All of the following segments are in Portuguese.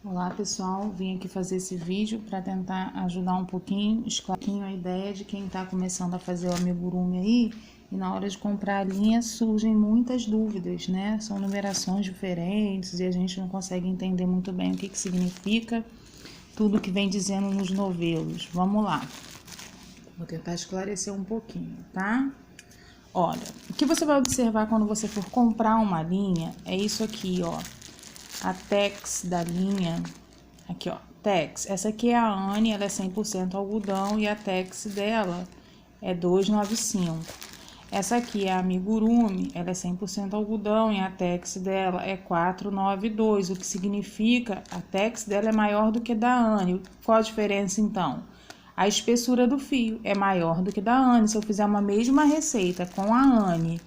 Olá pessoal, vim aqui fazer esse vídeo para tentar ajudar um pouquinho, esclarecer a ideia de quem está começando a fazer o amigurumi aí e na hora de comprar a linha surgem muitas dúvidas, né? São numerações diferentes e a gente não consegue entender muito bem o que significa tudo que vem dizendo nos novelos. Vamos lá, vou tentar esclarecer um pouquinho, tá? Olha, o que você vai observar quando você for comprar uma linha é isso aqui, ó. A Tex da linha, aqui ó, Tex, essa aqui é a Anne, ela é 100% algodão e a Tex dela é 295. Essa aqui é a Amigurumi, ela é 100% algodão e a Tex dela é 492, o que significa a Tex dela é maior do que da Anne. Qual a diferença então? A espessura do fio é maior do que da Anne. Se eu fizer uma mesma receita com a Anne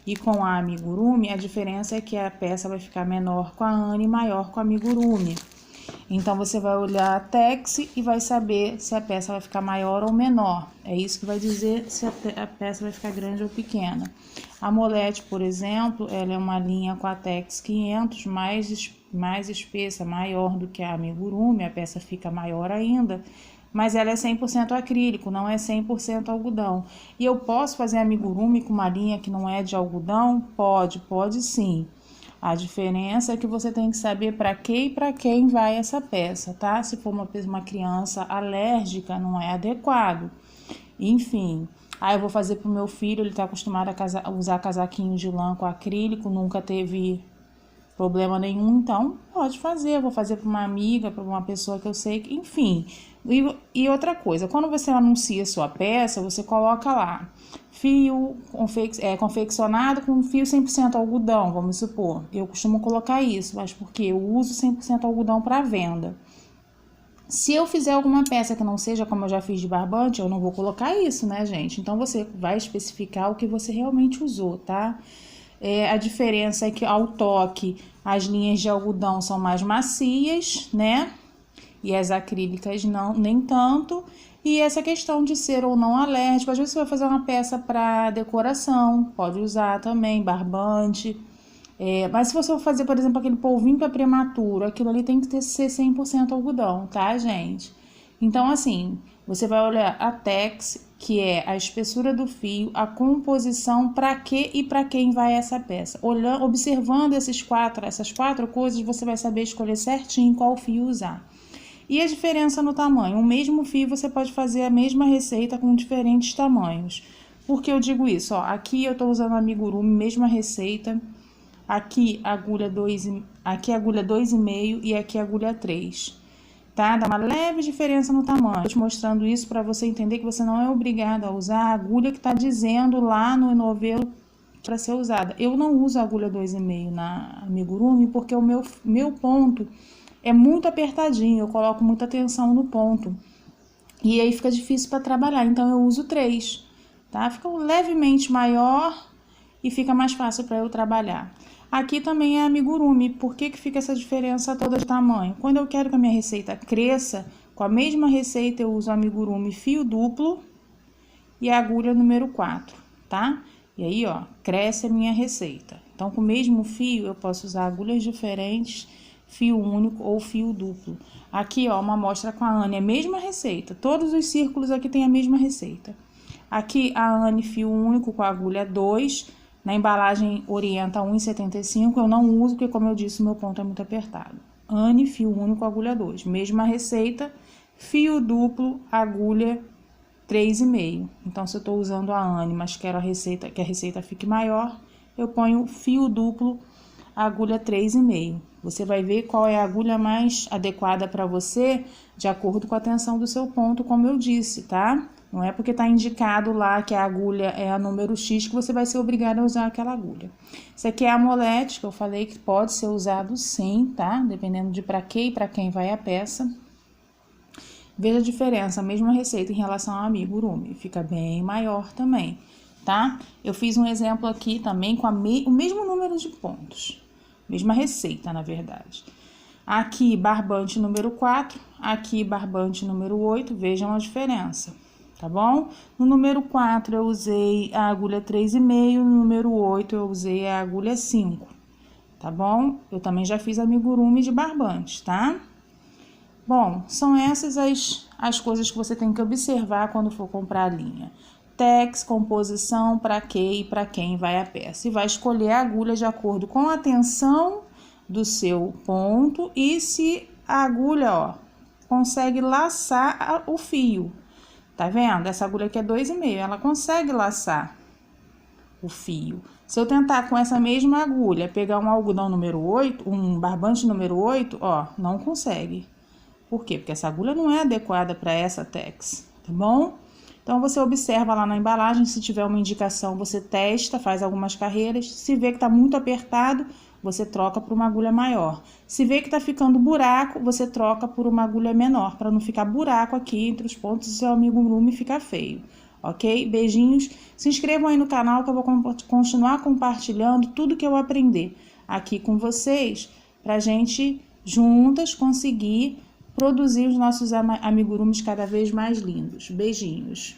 e com a Amigurumi, a diferença é que a peça vai ficar menor com a Anne e maior com a Amigurumi. Então, você vai olhar a Tex e vai saber se a peça vai ficar maior ou menor. É isso que vai dizer se a peça vai ficar grande ou pequena. A Molete, por exemplo, ela é uma linha com a Tex 500, mais espessa, maior do que a Amigurumi, a peça fica maior ainda. Mas ela é 100% acrílico, não é 100% algodão. E eu posso fazer amigurumi com uma linha que não é de algodão? Pode sim. A diferença é que você tem que saber para que e para quem vai essa peça, tá? Se for uma criança alérgica, não é adequado. Enfim, aí eu vou fazer pro meu filho, ele tá acostumado a usar casaquinho de lã com acrílico, nunca teve problema nenhum, então pode fazer. Eu vou fazer para uma amiga, para uma pessoa que eu sei que, enfim. E outra coisa, quando você anuncia sua peça, você coloca lá fio confeccionado com fio 100% algodão, vamos supor. Eu costumo colocar isso, mas porque eu uso 100% algodão para venda. Se eu fizer alguma peça que não seja como eu já fiz de barbante, eu não vou colocar isso, né, gente? Então, você vai especificar o que você realmente usou, tá? A diferença é que ao toque as linhas de algodão são mais macias, né? E as acrílicas não, nem tanto. E essa questão de ser ou não alérgico, às vezes você vai fazer uma peça para decoração, pode usar também barbante. Mas se você for fazer, por exemplo, aquele polvinho para prematuro, aquilo ali tem que ser 100% algodão, tá, gente? Então, assim, você vai olhar a Tex, que é a espessura do fio, a composição, para que e para quem vai essa peça. Observando essas quatro coisas, você vai saber escolher certinho qual fio usar. E a diferença no tamanho? O mesmo fio você pode fazer a mesma receita com diferentes tamanhos. Por que eu digo isso? Ó, aqui eu estou usando a Amigurumi, mesma receita. Aqui agulha 2,5 e aqui agulha 3. Tá? Dá uma leve diferença no tamanho. Estou te mostrando isso para você entender que você não é obrigado a usar a agulha que está dizendo lá no novelo para ser usada. Eu não uso a agulha 2,5 na Amigurumi porque o meu ponto é muito apertadinho, eu coloco muita atenção no ponto. E aí fica difícil para trabalhar, então eu uso 3, tá? Fica levemente maior e fica mais fácil para eu trabalhar. Aqui também é amigurumi. Por que fica essa diferença toda de tamanho? Quando eu quero que a minha receita cresça, com a mesma receita eu uso amigurumi fio duplo e a agulha número 4, tá? E aí, ó, cresce a minha receita. Então, com o mesmo fio, eu posso usar agulhas diferentes, fio único ou fio duplo. Aqui, ó, uma amostra com a Anne, a mesma receita. Todos os círculos aqui tem a mesma receita. Aqui, a Anne fio único com a agulha 2. Na embalagem orienta 1,75. Eu não uso, porque, como eu disse, o meu ponto é muito apertado. Anne fio único, agulha 2. Mesma receita, fio duplo, agulha 3,5. Então, se eu estou usando a Anne, mas quero que a receita fique maior, eu ponho fio duplo, agulha 3,5. Você vai ver qual é a agulha mais adequada para você, de acordo com a tensão do seu ponto, como eu disse, tá? Não é porque tá indicado lá que a agulha é a número X que você vai ser obrigado a usar aquela agulha. Isso aqui é a Molete, que eu falei que pode ser usado sim, tá? Dependendo de para que e para quem vai a peça. Veja a diferença, a mesma receita em relação ao Amigurumi, fica bem maior também, tá? Eu fiz um exemplo aqui também com o mesmo número de pontos, mesma receita, na verdade. Aqui, barbante número 4, aqui, barbante número 8, vejam a diferença, tá bom? No número 4, eu usei a agulha 3,5, no número 8, eu usei a agulha 5, tá bom? Eu também já fiz amigurumi de barbante, tá? Bom, são essas as coisas que você tem que observar quando for comprar a linha. Tex, composição, para que e para quem vai a peça. E vai escolher a agulha de acordo com a tensão do seu ponto e se a agulha, ó, consegue laçar o fio. Tá vendo? Essa agulha aqui é 2,5, ela consegue laçar o fio. Se eu tentar com essa mesma agulha pegar um algodão número 8, um barbante número 8, ó, não consegue. Por quê? Porque essa agulha não é adequada para essa Tex, tá bom? Então, você observa lá na embalagem, se tiver uma indicação, você testa, faz algumas carreiras. Se vê que tá muito apertado, você troca por uma agulha maior. Se vê que tá ficando buraco, você troca por uma agulha menor, para não ficar buraco aqui entre os pontos e seu amigurumi ficar feio. Ok? Beijinhos. Se inscrevam aí no canal que eu vou continuar compartilhando tudo que eu aprender aqui com vocês, pra gente juntas conseguir produzir os nossos amigurumis cada vez mais lindos. Beijinhos!